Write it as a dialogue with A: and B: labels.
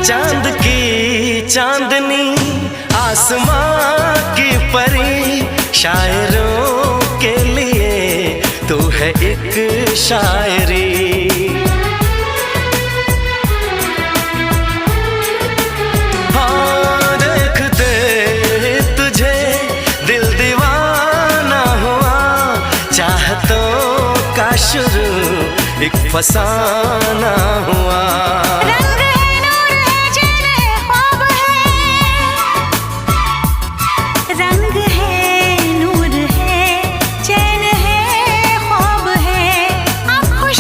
A: चांद की चांदनी, आसमां की परी, शायरों के लिए तू है एक शायरी। हाँ, देखते तुझे दिल दीवाना हुआ, चाहतों का शुरू एक फसाना हुआ।